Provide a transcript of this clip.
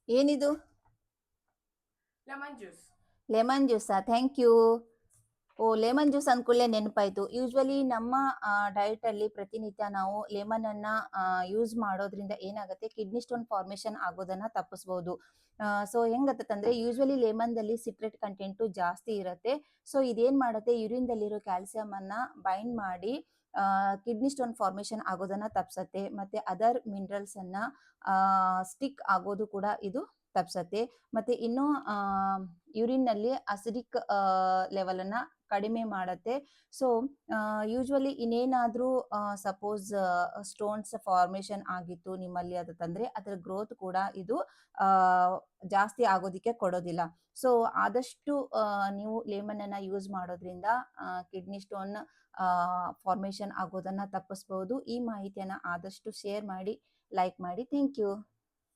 ಏನಿದು? Lemon juice. Lemon ಜ್ಯೂಸಾ? Thank you. Oh, lemon juice ಅಂದ್ಕೂಡ್ಲೆ ನೆನಪಾಯ್ತು. ಯೂಶ್ವಲಿ ನಮ್ಮ ಡಯಟ್ ಅಲ್ಲಿ ಪ್ರತಿನಿತ್ಯ ನಾವು ಲೆಮನ್ ಅನ್ನ ಯೂಸ್ ಮಾಡೋದ್ರಿಂದ ಏನಾಗುತ್ತೆ, ಕಿಡ್ನಿ ಸ್ಟೋನ್ ಫಾರ್ಮೇಶನ್ ಆಗೋದನ್ನ ತಪ್ಪಿಸ್ಬೋದು. ಸೊ ಹೆಂಗತ್ತಂದ್ರೆ ಯೂಶ್ವಲಿ ಲೆಮನ್ದಲ್ಲಿ ಸಿಟ್ರೇಟ್ ಕಂಟೆಂಟು ಜಾಸ್ತಿ ಇರುತ್ತೆ. ಸೊ ಇದೇನ್ ಮಾಡುತ್ತೆ, ಯೂರಿನ್ದಲ್ಲಿರೋ ಕ್ಯಾಲ್ಸಿಯಂ ಅನ್ನ ಬೈಂಡ್ ಮಾಡಿ ಕಿಡ್ನಿ ಸ್ಟೋನ್ ಫಾರ್ಮೇಶನ್ ಆಗೋದನ್ನ ತಪ್ಸತ್ತೆ. ಮತ್ತೆ ಅದರ್ ಮಿನರಲ್ಸ್ ಅನ್ನ ಸ್ಟಿಕ್ ಆಗೋದು ಕೂಡ ಇದು ತಪ್ಸತ್ತೆ. ಮತ್ತೆ ಇನ್ನು ಯೂರಿನ್ ನಲ್ಲಿ ಅಸಿಡಿಕ್ ಲೆವೆಲ್ ಅನ್ನ ಕಡಿಮೆ ಮಾಡತ್ತೆ. ಸೊ ಯೂಶ್ವಲಿ ಇನ್ನೇನಾದ್ರೂ ಸಪೋಸ್ ಸ್ಟೋನ್ಸ್ ಫಾರ್ಮೇಶನ್ ಆಗಿತ್ತು ನಿಮ್ಮಲ್ಲಿ ಅಂತಂದ್ರೆ ಅದರ ಗ್ರೋತ್ ಕೂಡ ಇದು ಆ ಜಾಸ್ತಿ ಆಗೋದಿಕ್ಕೆ ಕೊಡೋದಿಲ್ಲ. ಸೊ ಆದಷ್ಟು ನೀವು ಲೆಮನ್ ಅನ್ನ ಯೂಸ್ ಮಾಡೋದ್ರಿಂದ ಕಿಡ್ನಿ ಸ್ಟೋನ್ ಫಾರ್ಮೇಶನ್ ಆಗೋದನ್ನ ತಪ್ಪಿಸ್ಬಹುದು. ಈ ಮಾಹಿತಿಯನ್ನ ಆದಷ್ಟು ಶೇರ್ ಮಾಡಿ, ಲೈಕ್ ಮಾಡಿ. Thank you.